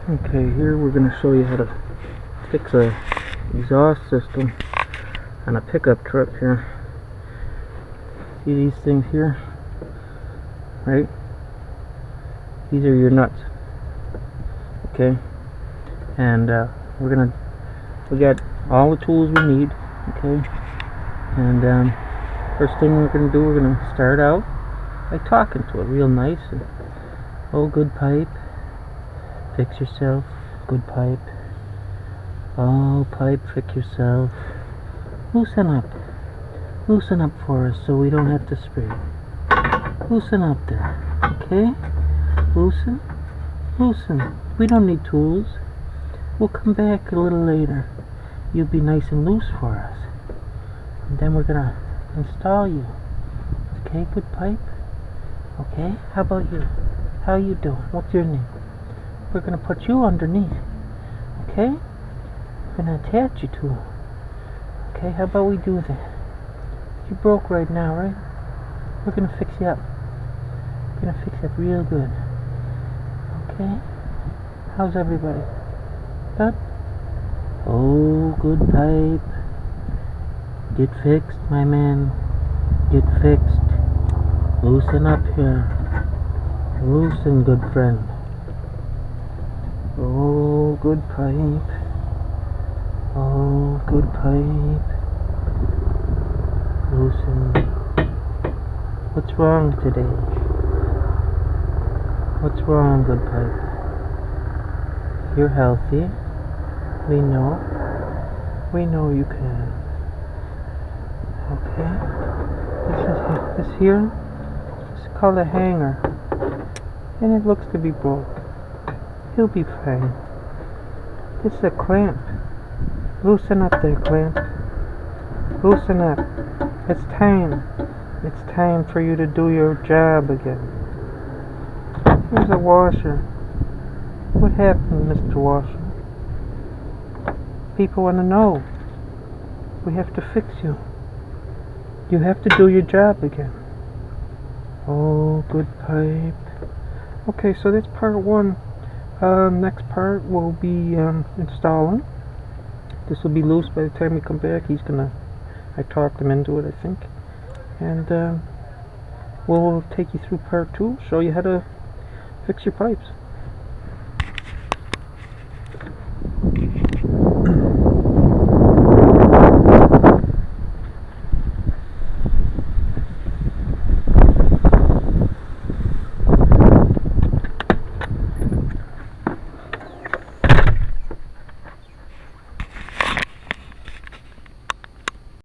Okay, here we're going to show you how to fix a exhaust system on a pickup truck here. See these things here? Right? These are your nuts. Okay? And we got all the tools we need. Okay? And first thing we're gonna do, we're gonna start out by talking to it real nice and, oh, good pipe, fix yourself, good pipe, oh, pipe, fix yourself, loosen up for us so we don't have to spray, loosen up there, okay, loosen, we don't need tools, we'll come back a little later, you'll be nice and loose for us, and then we're gonna install you, okay, good pipe, okay, how about you, how you doing, what's your name, we're gonna put you underneath, okay, we're gonna attach you to it, okay, how about we do that, you broke right now, right, we're gonna fix you up, we're gonna fix it real good, okay, how's everybody, good, oh, good pipe, get fixed, my man, get fixed, loosen up here, loosen, good friend, oh, good pipe, oh, good pipe, loosen, what's wrong today, what's wrong, good pipe, you're healthy, we know you can, okay, this here, it's called a hanger, and it looks to be broke, he'll be fine, this is a clamp, loosen up there, clamp, loosen up, it's time for you to do your job again, here's a washer, what happened, Mr. Washer, people want to know, we have to fix you, you have to do your job again, oh, good pipe, okay, so that's part one, next part will be installing, this will be loose by the time we come back, I talked him into it, I think, and we'll take you through part two, show you how to fix your pipes.